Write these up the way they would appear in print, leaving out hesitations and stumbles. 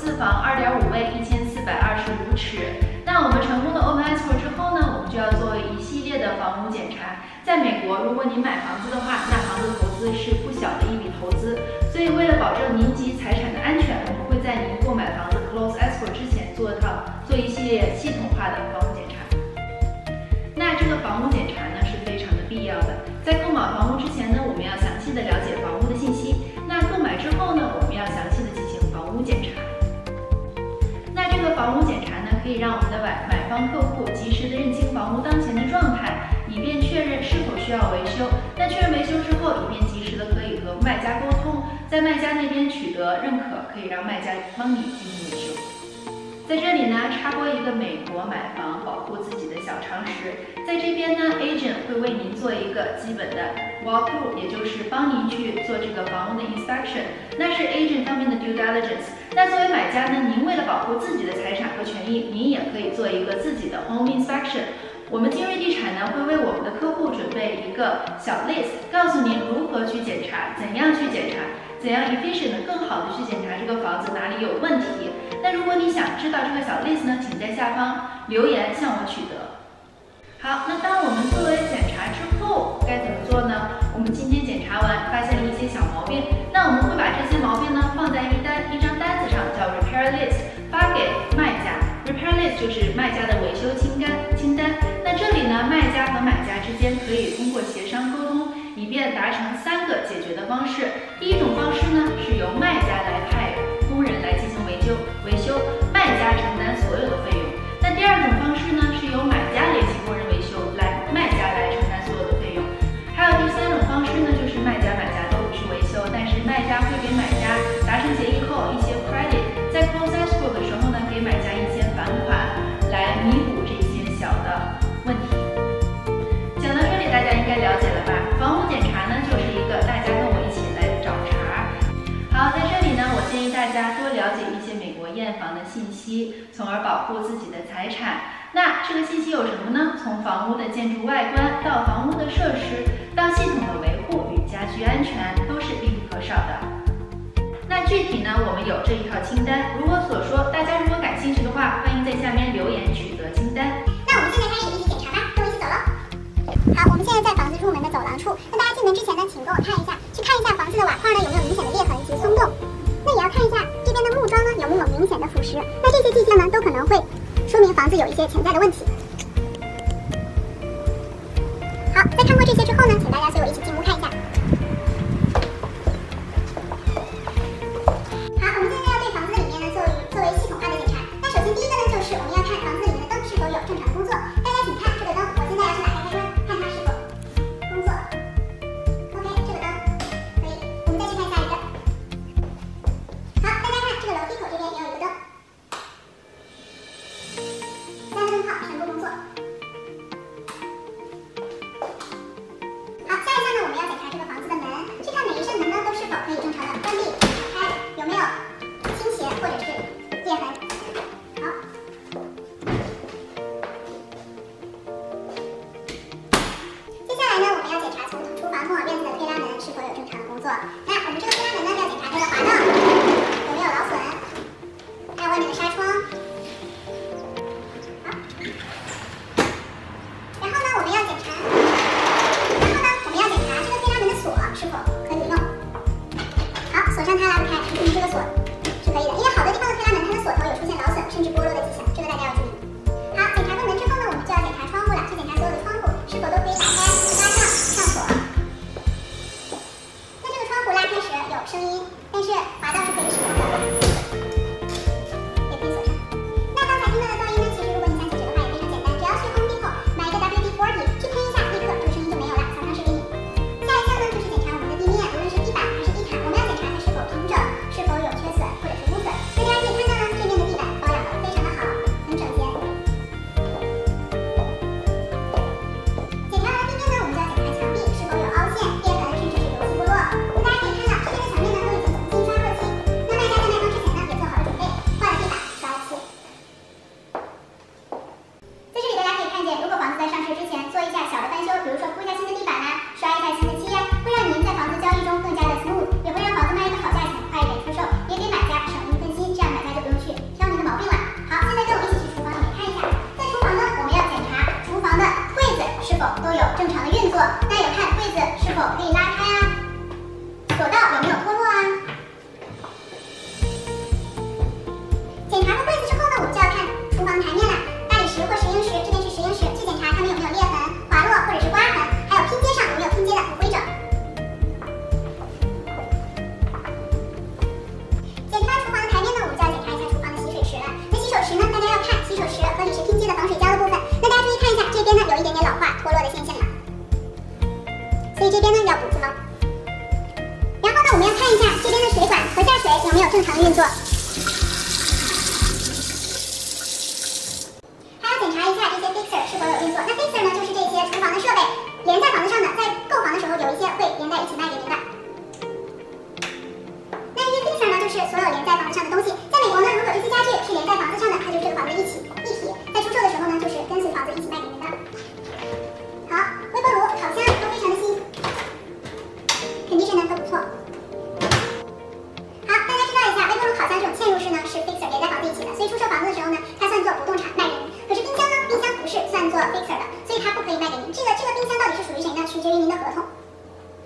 4房2.5卫1425尺。那我们成功的 Open Export 之后呢，我们就要做一系列的房屋检查。在美国，如果你买房子的话，那房子投资是不小的一笔投资，所以为了保证您及财产的安全，我们会在您购买房子 Close Export 之前做一系列系统化的房屋检查。那这个房屋检查呢是非常的必要的。在购买房屋之前呢，我们要详细的了解房屋的信息。那购买之后呢，我们要详细的进行房屋检查。那这个房屋检查呢，可以让我们的买方客户及时的认清房屋当前的状态，以便确认是否需要维修。那确认维修之后，以便及时的可以和卖家沟通，在卖家那边取得认可，可以让卖家帮你进行维修。在这里呢，插播一个美国买房保护自己的小常识。在这边呢 ，agent 会为您做一个基本的 walkthrough， 也就是帮您去做这个房屋的 inspection， 那是 agent 方面的 due diligence。那作为买家呢，您为了保护自己的财产和权益，您也可以做一个自己的 home inspection。我们金瑞地产呢，会为我们的客户准备一个小 list， 告诉您如何去检查，怎样去检查，怎样 efficient 的更好的去检查这个房子哪里有问题。那如果你想知道这个小 list 呢，请在下方留言向我取得。好，那当我们做完检查之后该怎么做呢？我们今天检查完发现了一些小毛病，那我们会把这些毛病呢放在一张单子上，叫 repair list， 发给卖家。repair list 就是卖家的维修清单。那这里呢，卖家和买家之间可以通过协商沟通，以便达成3个解决的方式。第一种方式呢，是由卖家来派工人来进行维修，卖家承担所有的费用。那第二种方式呢，是由买家联系工人维修，卖家来承担所有的费用。还有第3种方式呢，就是买家都不去维修，但是卖家会给买家达成协议后一些 credit， 在 close escrow 的时候呢，给买家一些返款来弥补这些小的问题。讲到这里，大家应该了解了吧？房屋检查呢，就是一个大家跟我一起来找茬。好，在这里呢，我建议大家多了解一些美国验房的信息，从而保护自己的财产。那这个信息有什么呢？从房屋的建筑外观到房屋的设施，到系统的维护与家居安全，都是必不可少的。那具体呢，我们有这一套清单，如我所说，大家如果感兴趣的话，欢迎在下面留言取得清单。那我们现在开始一起检查吧，跟我一起走喽。好，我们现在在房子入门的走廊处。那大家进门之前呢，请跟我看一下，去看一下房子的瓦块呢有没有明显的裂痕及松动。那也要看一下这边的木桩呢有没有明显的腐蚀。那这些迹象呢都可能会说明房子有一些潜在的问题。好，在看过这些之后呢，请大家随我一起进屋看一下。好，我们现在要对房子的里面呢作为系统化的检查。那首先第一个呢，就是我们要看房子里面的灯是否有正常的工作。大家请看这个灯，我现在要去打开开关，看它是否工作。OK， 这个灯可以，我们再去看下一个。好，大家看这个楼梯口这边也有一个灯，3个灯泡全部工作。好，下一项呢，我们要检查这个房子的门，去看每一扇门呢都是否可以正常的关闭、打开，有没有倾斜或者是裂痕。好，接下来呢，我们要检查从厨房通往院子的推拉门是否有正常的工作。那我们这个推拉门呢，要检查它的滑道有没有劳损，还有外面的纱窗。好，然后呢，我们要检查这个推拉门的锁是否可以用。这边呢要补字喽。然后呢，我们要看一下这边的水管和下水有没有正常的运作，还要检查一下这些 fixer 是否有运作。那 fixer 呢，就是这些厨房的设备连在房子上的，在购房的时候有一些会连在一起卖给您的。那这些 fixer 呢，就是所有连在房子上的东西。在美国呢，如果这些家具是连在房子上的，它就是这个房子的一体，在出售的时候呢，就是跟随房子一起卖给您的。好，微波炉、烤箱都非常的新，condition 呢都不错。好，大家知道一下，微波炉、烤箱这种嵌入式呢是 fixer 连在房子一起的，所以出售房子的时候呢，它算作不动产卖给您。可是冰箱呢，冰箱不是算作 fixer 的，所以它不可以卖给您。这个冰箱到底是属于谁呢？取决于您的合同。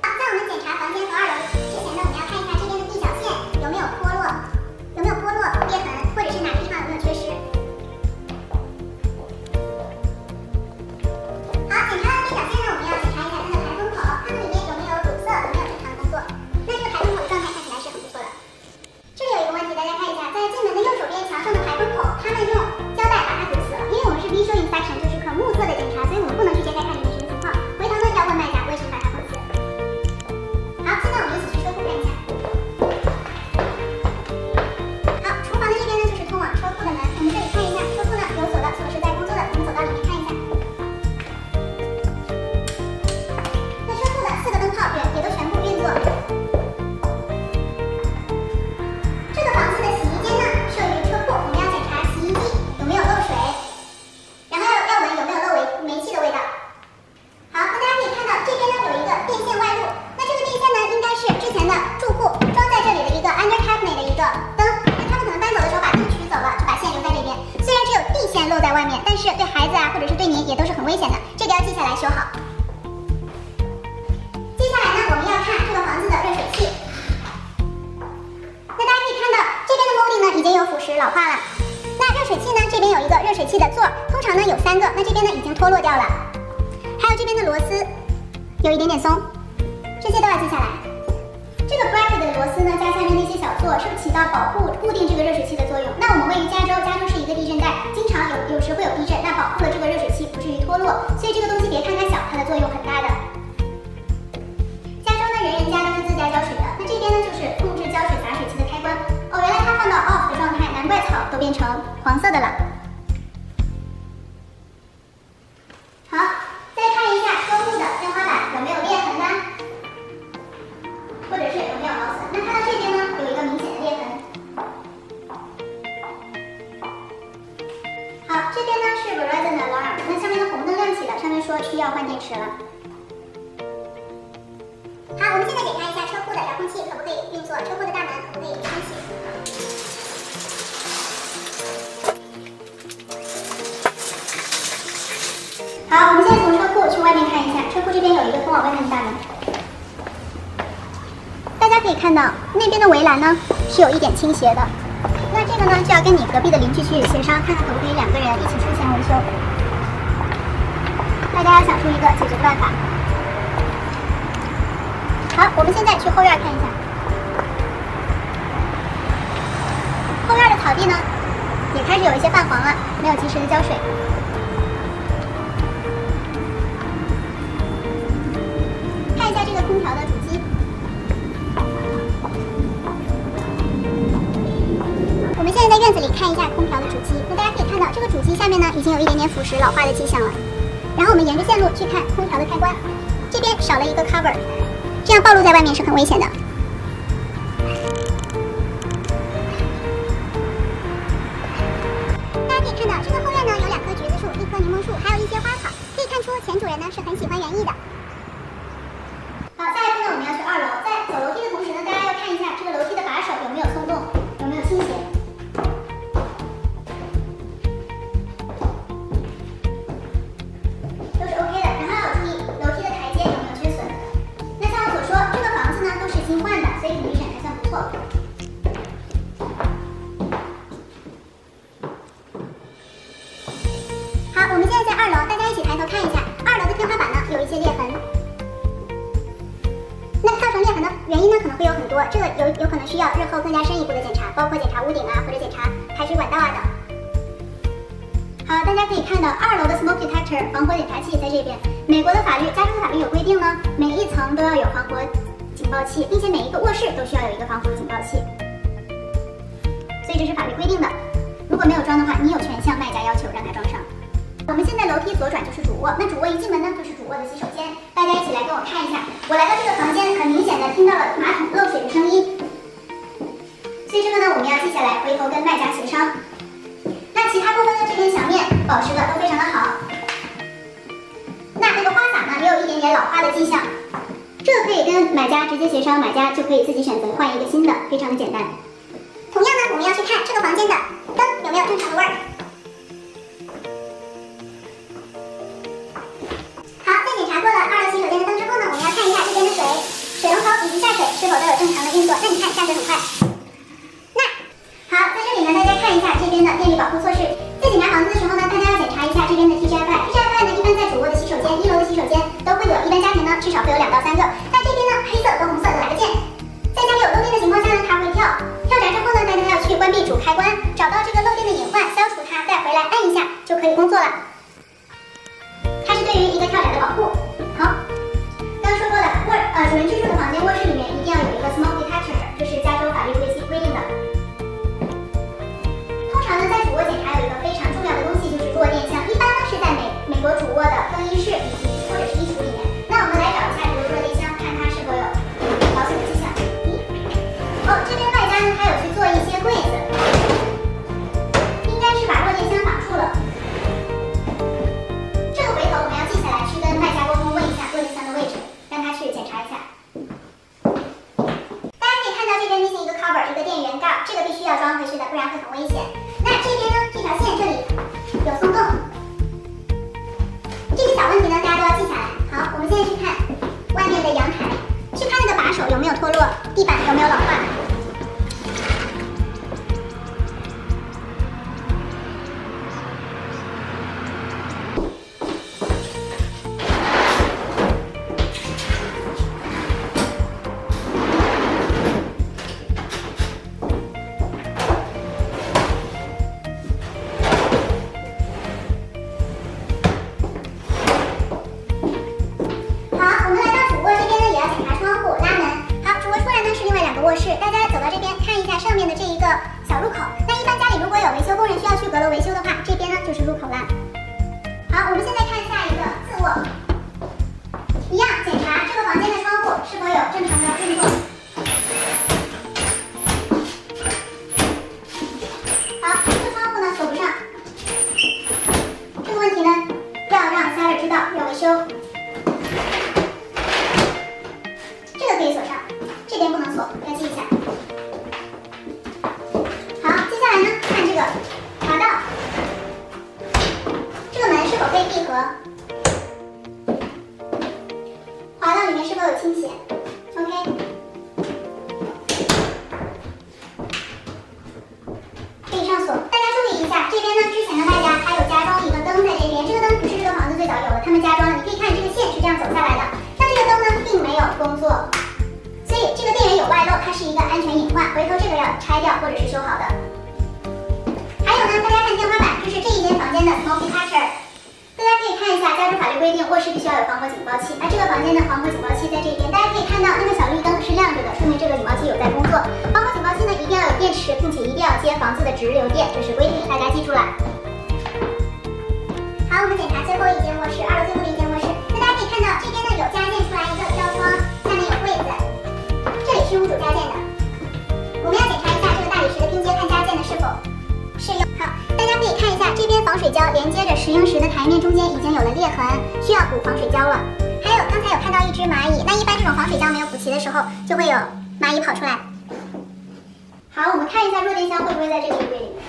好，在我们检查房间和2楼之前呢，我们要看一下这边的地脚线有没有脱落，裂痕，或者是哪个地方有没有缺失。好，检查完地脚线呢，我们要检查一下它的排风口，它们里面有没有堵塞，有没有正常的工作。那这个排风口的状态看起来是很不错的。这里有一个问题，大家看一下，在进门的右手边墙上的排风口，他们用胶带把它堵死了。因为我们是 visual inspection， 就是可目测的检查，所以我们不能去揭开看里面什么情况。回头呢要问卖家为什么把它封死。好，现在我们一起去车库看一下。好，厨房的这边呢就是通往车库的门，我们这里看一下，车库呢有锁的，锁是在工作的，我们走到里面看一下。那车库的4个灯泡也都全部运作。这个房子的洗衣间呢设于车库，我们要检查洗衣机有没有漏水，然后要闻有没有漏煤气的味道。好，那大家可以看到这边呢有一个电线外露，那这个电线呢应该是之前的住户装在这里的一个 under cabinet 的一个灯，那他们可能搬走的时候把灯取走了，就把线留在这边。虽然只有地线露在外面，但是对孩子啊或者是对您也都是很危险的，这个要记下来修好。接下来呢，我们要看这个房子的热水器。那大家可以看到这边的 molding 呢已经有腐蚀老化了。那热水器呢，这边有一个热水器的座，通常呢有3个，那这边呢已经脱落掉了。还有这边的螺丝有一点点松，这些都要记下来。这个 bracket 的螺丝呢，加下面那些小座，是起到保护、固定这个热水器的作用。那我们位于加州，加州是一个地震带，经常有时会有地震，那保护了这个热水器不至于脱落。所以这个东西别看它小，它的作用很大的。加州呢，人家都是自家浇水的，那这边呢就是控制浇水洒水器的开关。哦，原来它放到 off 的状态，难怪草都变成黄色的了。好，再看一下车库的天花板有没有裂痕呢？或者是有没有毛损？那看到这边呢，有一个明显的裂痕。好，这边呢是 Verizon 的 alarm， 那上面的红灯亮起了，上面说需要换电池了。好，我们现在检查一下车库的遥控器可不可以运作，车库的大门可不可以开启。好，我们现在从车库去外面看一下，车库这边有一个通往外面的大门。大家可以看到那边的围栏呢是有一点倾斜的，那这个呢就要跟你隔壁的邻居去协商，看看可不可以2个人一起出钱维修。大家要想出一个解决的办法。好，我们现在去后院看一下。后院的草地呢也开始有一些泛黄了，没有及时的浇水。看一下这个空调的主机。我们现在在院子里看一下空调的主机，那大家可以看到这个主机下面呢已经有一点点腐蚀老化的迹象了。然后我们沿着线路去看空调的开关，这边少了一个 cover， 这样暴露在外面是很危险的。大家可以看到这个后院呢有2棵橘子树、1棵柠檬树，还有一些花草，可以看出前主人呢是很喜欢园艺的。好，下一步呢我们要去2楼，在走楼梯的同时呢，大家要看一下这个楼梯的把手有没有松动，有没有倾斜。都是 OK 的，然后要注意楼梯的台阶有没有缺损。那像我所说，这个房子呢都是新换的，所以condition还算不错。好，我们现在在2楼，大家一起抬头看一下，2楼的天花板呢有一些裂痕。那造成裂痕的原因呢可能会有很多，这个有可能需要日后更加深一步的检查，包括检查屋顶啊，或者检查排水管道啊等。好，大家可以看到2楼的 smoke detector 防火检查器在这边。美国的法律，加州的法律有规定呢，每一层都报器，并且每一个卧室都需要有一个防火警报器，所以这是法律规定的。如果没有装的话，你有权向卖家要求让他装上。我们现在楼梯左转就是主卧，那主卧一进门呢就是主卧的洗手间，大家一起来跟我看一下。我来到这个房间，很明显的听到了马桶漏水的声音，所以这个呢我们要记下来，回头跟卖家协商。那其他部分呢，这边墙面保持的都非常的好。那这个花洒呢也有一点点老化的迹象，这个可以跟买家直接协商，买家就可以自己选择换一个新的，非常的简单。同样呢，我们要去看这个房间的灯有没有正常的味儿。好，在检查过了2楼洗手间的灯之后呢，我们要看一下这边的水龙头以及下水是否都有正常的运作。那你看下水很快。那好，在这里呢，大家看一下这边的电力保护措施。在检查房子的时候呢，大家要检查一下这边的 TGFI。TGFI 呢，一般在主卧的洗手间、1楼的洗手间都会有，一般家庭呢至少会有2到3个。但这边呢，黑色跟红色有来个键，在家里有漏电的情况下呢，它会跳闸之后呢，大家要去关闭主开关，找到这个漏电的隐患，消除它，再回来按一下就可以工作了。它是对于一个跳闸的保护。好，刚说过了，主人居住的房间卧室里面一定要有一个 smoke detector， 这是加州法律规定的。通常呢，在主卧检查有一个非常重要的东西，就是弱电箱，一般呢是在美国主卧的更衣室以及或者是衣橱里面。那我们来找一下这个弱电箱，看它是否有保险的迹象。这边卖家呢，他有去做一些柜子，应该是把弱电箱绑住了。这个回头我们要记下来，去跟卖家沟通，问一下弱电箱的位置，让他去检查一下。大家可以看到这边 missing 一个 cover， 一个电源盖，这个必须要装回去的，不然会很危险。那这边呢，这条线这里有松动，这些小问题呢，大家都要记下来。好，我们现在去看外面的阳台，去看那个把手有没有脱落，地板有没有老化。卧室，大家走到这边看一下上面的这一个小入口。那一般家里如果有维修工人需要去阁楼维修的话，这边呢就是入口了。好，我们现在看下一个次卧，一样检查这个房间的窗户是否有正常的运作。好，这个窗户呢锁不上，这个问题呢要让Seller知道要维修。这个可以锁上。这边不能锁，要记一下。好，接下来呢，看这个滑道，这个门是否被闭合？滑道里面是否有倾斜 ？OK。可以上锁。大家注意一下，这边呢，之前的卖家还有加装一个灯在这边，这个灯不是这个房子最早有的，他们加装了。你可以看这个线是这样走下来的，但这个灯呢，并没有工作。所以这个电源有外漏，它是一个安全隐患，回头这个要拆掉或者是修好的。还有呢，大家看天花板，这是这一间房间的 smoke detector。大家可以看一下，加州法律规定卧室必须要有防火警报器。那这个房间的防火警报器在这边，大家可以看到那个小绿灯是亮着的，说明这个警报器有在工作。防火警报器呢一定要有电池，并且一定要接房子的直流电，这是规定，大家记住了。好，我们检查最后一间卧室，2楼最后的一间卧室。那大家可以看到这边呢有加建出来一个吊窗，下面有柜子。这里是屋主加建的，我们要检查一下这个大理石的拼接，看加建的是否适用。好，大家可以看一下这边防水胶连接着石英石的台面中间已经有了裂痕，需要补防水胶了。还有刚才有看到一只蚂蚁，那一般这种防水胶没有补齐的时候，就会有蚂蚁跑出来。好，我们看一下弱电箱会不会在这个衣柜里面。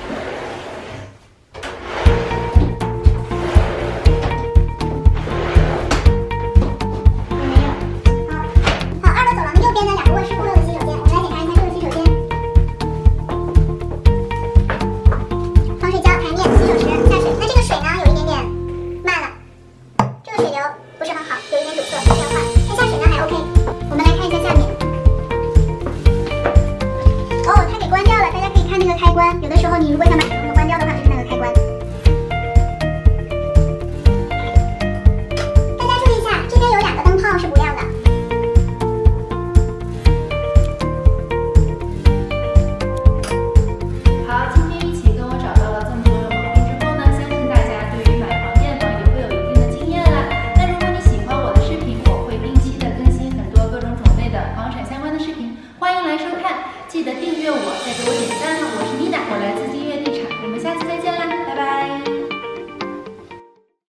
有的时候你如果想阅我，再给我点赞呢。我是